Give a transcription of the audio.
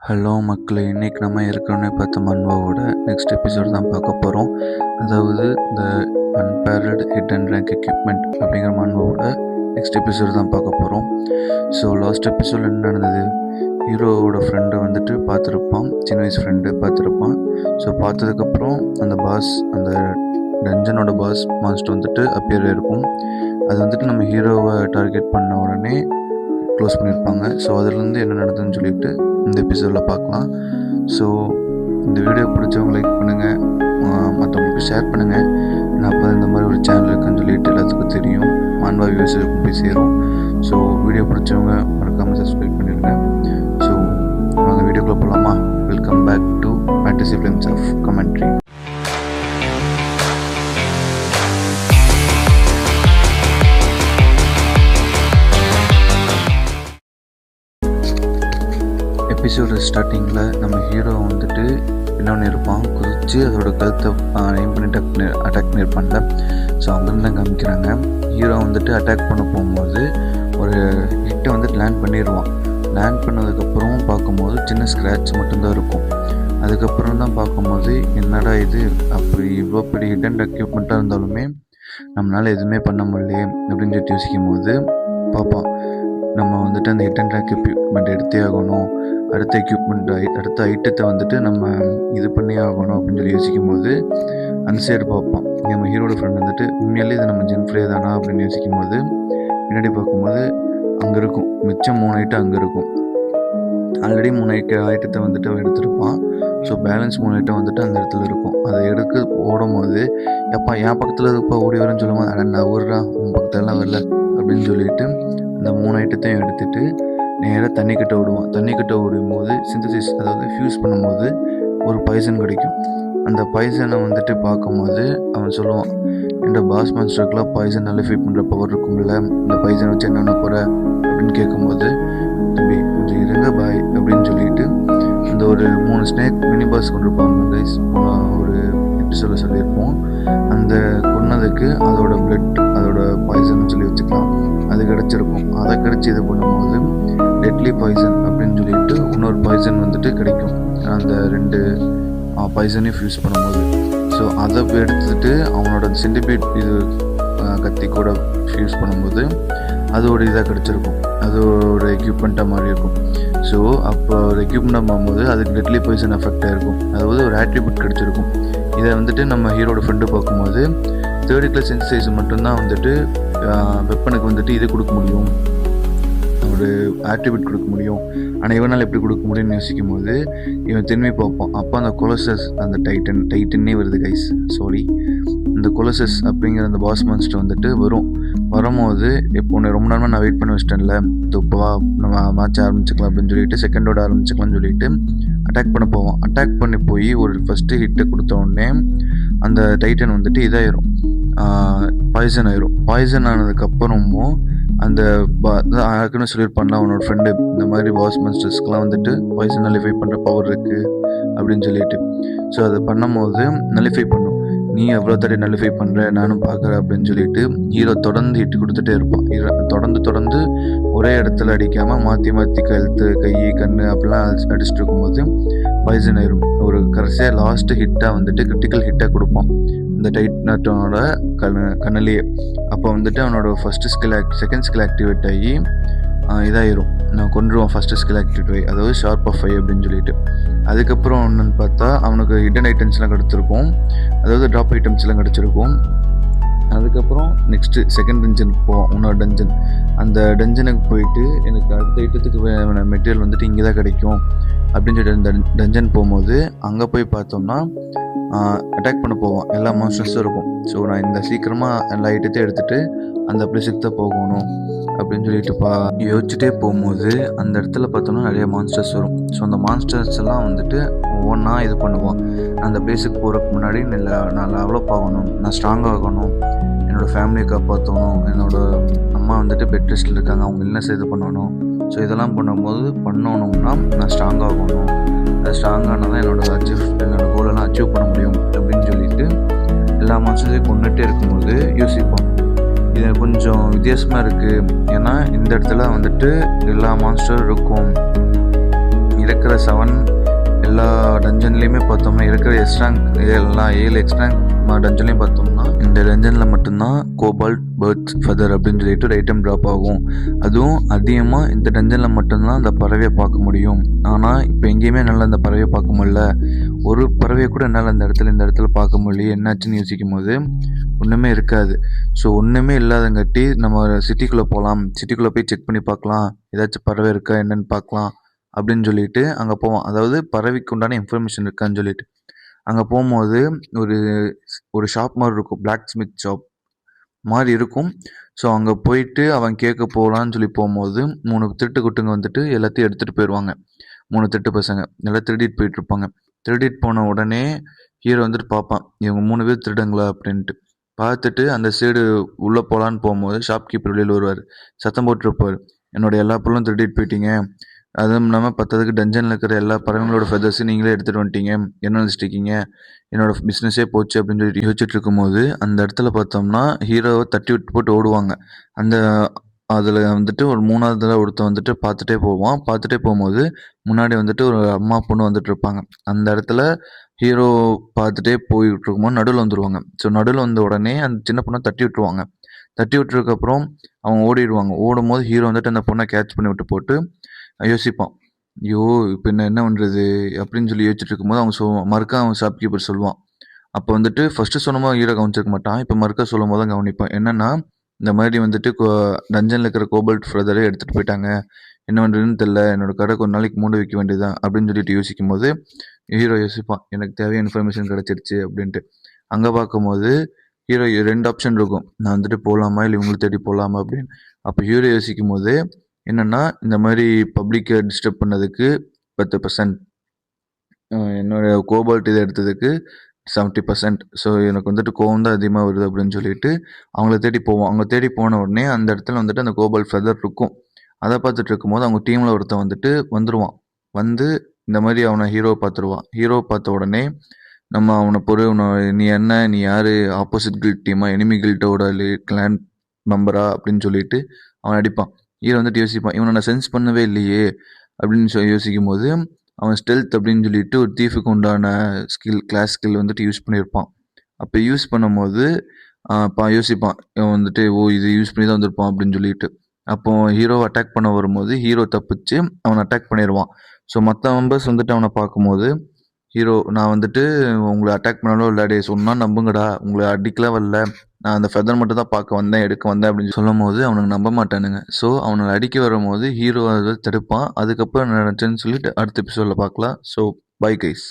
Hello மக்களே, இன்றைக்கி நம்ம ஏற்கனவே பார்த்த மன்வாவோட நெக்ஸ்ட் எபிசோட் தான் பார்க்க போகிறோம். அதாவது இந்த அன்பேரட் ஹிடன் ரேங்க் எக்யூப்மெண்ட் அப்படிங்கிற மன்வாவோட நெக்ஸ்ட் எபிசோட் தான் பார்க்க போகிறோம். ஸோ லாஸ்ட் எபிசோட் என்ன நடந்தது, ஹீரோவோட ஃப்ரெண்டை வந்துட்டு பார்த்துருப்பான், சின்ன வயசு ஃப்ரெண்டு பார்த்துருப்பான். ஸோ பார்த்ததுக்கப்புறம் அந்த டஞ்சனோட பாஸ் மான்ஸ்டர் வந்துட்டு அப்பியர் இருக்கும். அது வந்துட்டு நம்ம ஹீரோவை டார்கெட் பண்ண உடனே க்ளோஸ் பண்ணியிருப்பாங்க. ஸோ அதுலேருந்து என்ன நடந்ததுன்னு சொல்லிட்டு இந்த எபிசோடில் பார்க்கலாம். ஸோ இந்த வீடியோ பிடிச்சவங்க லைக் பண்ணுங்கள், மற்றவங்களுக்கு ஷேர் பண்ணுங்கள். ஏன்னா அப்போ இந்த மாதிரி ஒரு சேனல் இருக்குன்னு சொல்லிட்டு எல்லாத்துக்கும் தெரியும், மான்வா வியூஸுக்கு போய் சேரும். ஸோ வீடியோ பிடிச்சவங்க மறக்காமல் சப்ஸ்கிரைப் பண்ணிடுங்க. ஸோ நாங்கள் வீடியோக்குள்ளே போகலாமா? Welcome back to fantasy films of commentary. Episode ஸ்டார்டிங்கில் நம்ம ஹீரோ வந்துட்டு இன்னொன்று இருப்பான், குதித்து அதோட கழுத்தை எய்ம் பண்ணி அட்டாக் பண்ணியிருப்பான்ல. ஸோ அங்கேருந்து தான் காமிக்கிறாங்க. ஹீரோ வந்துட்டு அட்டாக் பண்ண போகும்போது ஒரு ஹிட்டை வந்துட்டு லேண்ட் பண்ணிடுவான். லேண்ட் பண்ணதுக்கப்புறம் பார்க்கும்போது சின்ன ஸ்க்ராட்ச் மட்டும்தான் இருக்கும். அதுக்கப்புறம் தான் பார்க்கும்போது என்னடா இது, அப்படி இவ்வளோ பெரிய ஹிடன் எக்யூப்மெண்ட்டாக இருந்தாலுமே நம்மளால் எதுவுமே பண்ண முடியலையே அப்படின்னு சொல்லிட்டு யோசிக்கும் போது பார்ப்பான், நம்ம வந்துட்டு அந்த ஹிடன் ரேங்க் எக்யூப்மெண்ட் எடுத்தே ஆகணும், அடுத்த ஐட்டத்தை வந்துட்டு நம்ம இது பண்ணி ஆகணும் அப்படின்னு சொல்லி யோசிக்கும் போது அந்த சைடு பார்ப்போம். நம்ம ஹீரோட ஃப்ரெண்ட் வந்துட்டு உண்மையிலே இது நம்ம ஜென்ஃப்ரே தானா அப்படின்னு யோசிக்கும் போது பின்னாடி பார்க்கும்போது அங்கே இருக்கும், மிச்சம் 3 ஐட்டம் அங்கே இருக்கும். ஆல்ரெடி 3 ஐட்டத்தை வந்துட்டு அவன் எடுத்துருப்பான். ஸோ பேலன்ஸ் 3 ஐட்டம் வந்துட்டு அந்த இடத்துல இருக்கும். அதை எடுக்க ஓடும் போது எப்பா என் பக்கத்தில் இருப்பா ஓடி வரேன்னு சொல்லும் போது அட நான் ஊர்றா உன் பக்கத்துலலாம் வரல அப்படின்னு சொல்லிட்டு அந்த 3 ஐட்டத்தையும் எடுத்துகிட்டு நேராக தண்ணிக்கிட்ட விடுவான். தண்ணிக்கிட்ட விடும்போது சிந்தசிஸ், அதாவது ஃபியூஸ் பண்ணும்போது ஒரு பாய்சன் கிடைக்கும். அந்த பாய்சனை வந்துட்டு பார்க்கும்போது அவன் சொல்லுவான், என்னோட பாஸ் மான்ஸ்டருக்குலாம் பாய்சன் நல்லிஃபை பண்ணுற பவர் இருக்கும்ல, இந்த பாய்சன் வச்சு என்னென்ன போகிற அப்படின்னு கேட்கும்போது தம்பி கொஞ்சம் இருங்க பாய் அப்படின்னு சொல்லிட்டு அந்த ஒரு 3 ஸ்னேக் மினி பாஸ் கொண்டிருப்பாங்க கைஸ், ஒரு எபிசோட சொல்லியிருப்போம். அந்த கொன்னதுக்கு அதோட பிளட், அதோட பாய்சன் சொல்லி வச்சுக்கலாம், அது கிடச்சிருக்கும். அதை கிடச்சி இது பண்ணும்போது டெட்லி பாய்சன் அப்படின்னு சொல்லிட்டு இன்னொரு பாய்சன் வந்துட்டு கிடைக்கும், அந்த 2 பாய்சனையும் ஃபியூஸ் பண்ணும்போது. ஸோ அதை எடுத்துகிட்டு அவனோட சென்டிபீட் இது கத்தி கூட ஃபியூஸ் பண்ணும்போது அதோட இதாக கிடச்சிருக்கும், அதோட எக்யூப்மெண்ட்டாக மாதிரி இருக்கும். ஸோ அப்போ ஒரு எக்யூப்மெண்ட்டாக போகும்போது அதுக்கு டெட்லி பாய்சன் எஃபெக்ட் ஆகிருக்கும், அதாவது ஒரு ஆட்ரிபியூட் கிடச்சிருக்கும். இதை வந்துட்டு நம்ம ஹீரோட ஃப்ரெண்டு பார்க்கும்போது 3rd கிளாஸ் சென்சிசைஸ் மட்டும்தான் வந்துட்டு வெப்பனுக்கு வந்துட்டு இது கொடுக்க முடியும், ஒரு ஆட்ரிபியூட் கொடுக்க முடியும். ஆனால் இவனால் எப்படி கொடுக்க முடியும்னு யோசிக்கும் போது இவன் திரும்பி பார்ப்பான். அப்போ அந்த கொலோசஸ், அந்த டைட்டன்னே வருது கைஸ், சாரி, இந்த கொலோசஸ் அப்படிங்கிற அந்த பாஸ் மான்ஸ்டர் வந்துட்டு வரும்போது இப்போ ஒன்று ரொம்ப நேரமாக நான் வெயிட் பண்ணி வச்சிட்டேன்ல, இப்போ நம்ம மேட்ச் ஆரம்பிச்சிக்கலாம் அப்படின்னு சொல்லிட்டு செகண்டோட ஆரம்பிச்சிக்கலாம்னு சொல்லிட்டு அட்டாக் பண்ண போவோம். அட்டாக் பண்ணி போய் ஒரு ஃபஸ்ட்டு ஹிட்டை கொடுத்த உடனே அந்த டைட்டன் வந்துட்டு இதாயிரும், பாய்சன் ஆயிரும். பாய்சன் ஆனதுக்கப்புறமும் அந்த யாருக்குன்னு சொல்லியிருப்பான்ல அவனோட ஃப்ரெண்டு, இந்த மாதிரி பாஸ் மான்ஸ்டர்ஸ்க்கெலாம் வந்துட்டு பாய்சன் நலிஃபை பண்ணுற பவர் இருக்குது அப்படின்னு சொல்லிட்டு. ஸோ அதை பண்ணும்போது நலிஃபை பண்ணும், நீ எவ்வளோ தடவை நலிஃபை பண்ணுற நானும் பார்க்குறேன் அப்படின்னு சொல்லிட்டு ஹீரோ தொடர்ந்து ஹிட்டு கொடுத்துட்டே இருப்பான். தொடர்ந்து ஒரே இடத்துல அடிக்காமல் மாற்றி கழுத்து, கை, கண் அப்படிலாம் அடிச்சுட்டு இருக்கும்போது பாய்சன் ஆயிரும். ஒரு கடைசியாக லாஸ்ட்டு ஹிட்டாக வந்துட்டு கிரிட்டிக்கல் ஹிட்டாக கொடுப்பான் இந்த டைட்னட்டோட கண்ணிலேயே. அப்போ வந்துட்டு அவனோட செகண்ட் ஸ்கில் ஆக்டிவேட் ஆகி இதாயிரும், நான் கொண்டுருவான் ஃபஸ்ட்டு ஸ்கில் ஆக்டிவேட் ஆகி, அதாவது ஷார்ப் ஆஃப் 5 அப்படின்னு சொல்லிட்டு. அதுக்கப்புறம் ஒன்றுன்னு பார்த்தா அவனுக்கு ஹிடன் ஐட்டம்ஸ்லாம் கிடச்சிருக்கும், அதாவது ட்ராப் ஐட்டம்ஸ்லாம் கிடச்சிருக்கும். அதுக்கப்புறம் நெக்ஸ்ட்டு செகண்ட் டஞ்சனுக்கு போவோம், இன்னொரு டஞ்சன். அந்த டஞ்சனுக்கு போயிட்டு எனக்கு அடுத்த ஐட்டத்துக்கு மெட்டீரியல் வந்துட்டு இங்கே தான் கிடைக்கும் அப்படின்னு சொல்லிட்டு அந்த டஞ்சன் போகும்போது அங்கே போய் பார்த்தோம்னா அட்டாக் பண்ண போவோம், எல்லா மான்ஸ்டர்ஸும் இருக்கும். ஸோ நான் இந்த சீக்கிரமாக எல்லா ஐட்டத்தையும் எடுத்துகிட்டு அந்த பிளேஸுக்கு தான் போகணும் அப்படின்னு சொல்லிட்டு யோசிச்சுட்டே போகும்போது அந்த இடத்துல பார்த்தோம்னா நிறைய மான்ஸ்டர்ஸ் வரும். ஸோ அந்த மான்ஸ்டர்ஸ் எல்லாம் வந்துட்டு ஒவ்வொன்றா இது பண்ணுவோம். அந்த பிளேஸுக்கு போகிறதுக்கு முன்னாடி நான் டெவலப் ஆகணும், நான் ஸ்ட்ராங் ஆகணும், என்னோடய ஃபேமிலியை காப்பாற்றணும், என்னோடய அம்மா வந்துட்டு பெட் ரெஸ்ட்டில் இருக்காங்க, அவங்க இல்னஸ் இது பண்ணணும். ஸோ இதெல்லாம் பண்ணணும்னா நான் ஸ்ட்ராங் ஆகணும், அது ஸ்ட்ராங்கானால் தான் என்னோடய கோலெல்லாம் அச்சீவ் பண்ண முடியும் அப்படின்னு சொல்லிட்டு எல்லா மான்ஸ்டர்ஸையும் கொண்டுகிட்டே இருக்கும்போது யோசிப்போம், இது கொஞ்சம் வித்தியாசமாக இருக்குது. ஏன்னா இந்த இடத்துல வந்துட்டு எல்லா மான்ஸ்டரும் இருக்கும், இருக்கிற 7 எல்லா டஞ்சன்லேயுமே பார்த்தோம்னா இருக்கிற எக்ஸ்ட்ராங்க் எல்லாம் 7 எக்ஸ்ட்ராங்க் டஞ்சன்லையும் பார்த்தோம்னா இந்த டஞ்சனில் மட்டும்தான் கோபால்ட் பேர்ட்ஸ் ஃபெதர் அப்படின்னு சொல்லிட்டு ஒரு ஐட்டம் ட்ராப் ஆகும். அதுவும் அதிகமாக இந்த டஞ்சனில் மட்டும்தான் அந்த பறவையை பார்க்க முடியும். ஆனால் இப்போ எங்கேயுமே என்னால் அந்த பறவையை பார்க்க முடியல, ஒரு பறவையை கூட என்னால் இந்த இடத்துல பார்க்க முடியல, என்னாச்சுன்னு யோசிக்கும் போது ஒன்றுமே இருக்காது. ஸோ ஒன்றுமே இல்லாதங்காட்டி நம்ம சிட்டிக்குள்ளே போகலாம், சிட்டிக்குள்ளே போய் செக் பண்ணி பார்க்கலாம், ஏதாச்சும் பறவை இருக்கா என்னன்னு பார்க்கலாம் அப்படின்னு சொல்லிட்டு அங்கே போவோம். அதாவது பறவைக்கு உண்டான இன்ஃபர்மேஷன் இருக்கான்னு சொல்லிட்டு அங்கே போகும்போது ஒரு ஷாப் மாதிரி இருக்கும், பிளாக் ஸ்மித் ஷாப் மாதிரி இருக்கும். ஸோ அங்கே போயிட்டு அவன் கேட்க போகலான்னு சொல்லி போகும்போது 3 திருட்டு குட்டுங்க வந்துட்டு எல்லாத்தையும் எடுத்துகிட்டு போயிடுவாங்க. 3 திருட்டு பசங்க எல்லாம் திருடிட்டு போயிட்டுருப்பாங்க. திருடிட்டு போன உடனே ஹீரோ வந்துட்டு பார்ப்பான், இவங்க 3 பேர் திருடங்களா அப்படின்ட்டு. பார்த்துட்டு அந்த சைடு உள்ளே போகலான்னு போகும்போது ஷாப்கீப்பர் வெளியில் வருவார், சத்தம் போட்டுருப்பார், என்னோட எல்லா பொருளும் திருடிட்டு போயிட்டீங்க, அதுவும் இல்லாமல் பத்ததுக்கு டஞ்சனில் இருக்கிற எல்லா பறவைங்களோட ஃபெதர்ஸையும் நீங்களே எடுத்துகிட்டு வந்துட்டீங்க, என்ன நினச்சிட்டு இருக்கீங்க, என்னோடய பிஸ்னஸே போச்சு அப்படின்னு சொல்லிட்டு யோசிச்சுட்டு இருக்கும்போது அந்த இடத்துல பார்த்தோம்னா ஹீரோவை தட்டி விட்டு போட்டு ஓடுவாங்க. அதில் வந்துட்டு ஒரு 3வது ஒருத்தன் வந்துட்டு பார்த்துட்டே போகும்போது முன்னாடி வந்துட்டு ஒரு அம்மா பொண்ணு வந்துட்டு இருப்பாங்க. அந்த இடத்துல ஹீரோ பார்த்துட்டே போயிட்டு இருக்கும்போது நடுவில் வந்துடுவாங்க. ஸோ நடுவில் வந்த உடனே அந்த சின்ன பொண்ணை தட்டி விட்டுருவாங்க. தட்டி விட்டுருக்கப்புறம் அவங்க ஓடிடுவாங்க. ஓடும்போது ஹீரோ வந்துட்டு அந்த பொண்ணை கேட்ச் பண்ணி விட்டு போட்டு யோசிப்பான், ஐயோ இப்போ என்ன பண்ணுறது அப்படின்னு சொல்லி யோசிச்சுட்டு இருக்கும்போது அவன் ஷாப்கீப்பர் சொல்லுவான். அப்போ வந்துட்டு ஃபஸ்ட்டு சொன்னபோது ஹீரோ கவனிச்சிருக்க மாட்டான், இப்போ மறுக்கா சொல்லும் போது தான் கவனிப்பான். என்னென்னா இந்த மாதிரி வந்துட்டு டஞ்சனில் இருக்கிற கோபால்ட் ஃபெதரை எடுத்துகிட்டு போயிட்டாங்க, என்ன பண்ணுறதுன்னு தெரில, என்னோடய கடை கொஞ்ச நாளைக்கு மூட வைக்க வேண்டியதுதான் அப்படின்னு சொல்லிட்டு யோசிக்கும் போது ஹீரோ யோசிப்பான், எனக்கு தேவையான இன்ஃபர்மேஷன் கிடச்சிருச்சு அப்படின்ட்டு. அங்கே பார்க்கும்போது ஹீரோ 2 ஆப்ஷன் இருக்கும், நான் வந்துட்டு போகலாமா இல்லை இவங்களை தேடி போகலாமா அப்படின்னு. அப்போ ஹீரோ யோசிக்கும் போது என்னென்னா இந்த மாதிரி பப்ளிக்கை டிஸ்டர்ப் பண்ணதுக்கு 10%, என்னோடய கோபால்ட் இதை எடுத்ததுக்கு 70%. ஸோ எனக்கு வந்துட்டு கோவம் தான் அதிகமாக வருது அப்படின்னு சொல்லிட்டு அவங்கள தேடி போவோம். அவங்க தேடி போன உடனே அந்த இடத்துல வந்துட்டு அந்த கோபால்ட் ஃபெதர் இருக்கும். அதை பார்த்துட்டு இருக்கும்போது அவங்க டீமில் ஒருத்தன் வந்துட்டு வந்துடுவான். வந்து இந்த மாதிரி அவனை ஹீரோவை பார்த்துருவான். ஹீரோவை பார்த்த உடனே நம்ம அவனை நீ யார், ஆப்போசிட் கில்ட் டீமா, எனிமி கில்ட்டோட கிளான் மெம்பரா அப்படின்னு சொல்லிட்டு அவன் அடிப்பான். ஹீரோ வந்துட்டு யோசிப்பான், இவனை நான் சென்ஸ் பண்ணவே இல்லையே அப்படின்னு யோசிக்கும் போது அவன் ஸ்டெல்த் அப்படின்னு சொல்லிட்டு ஒரு தீஃபுக்கு உண்டான கிளாஸ் ஸ்கில் வந்துட்டு யூஸ் பண்ணியிருப்பான். அப்போ யூஸ் பண்ணும்போது யோசிப்பான், இவன் வந்துட்டு இது யூஸ் பண்ணி தான் வந்திருப்பான் அப்படின்னு சொல்லிட்டு. அப்போ ஹீரோவை அட்டாக் பண்ண வரும்போது ஹீரோ தப்பிச்சு அவனை அட்டாக் பண்ணிடுவான். ஸோ மற்ற மெம்பர்ஸ் வந்துட்டு அவனை பார்க்கும்போது ஹீரோ, நான் வந்துட்டு உங்களை அட்டாக் பண்ணாலும் இல்லாடே சொன்னால் நம்புங்கடா, உங்களை அடிக்கலாம் வரல, நான் அந்த ஃபெதர் மட்டும் தான் பார்க்க வந்தேன், எடுக்க வந்தேன் அப்படின்னு சொல்லும் போது அவனுக்கு நம்ப மாட்டானுங்க. ஸோ அவனை அடிக்க வரும்போது ஹீரோ அதை தடுப்பான். அதுக்கப்புறம் நினச்சேன்னு சொல்லிட்டு அடுத்த எபிசோடில் பார்க்கலாம். So bye guys.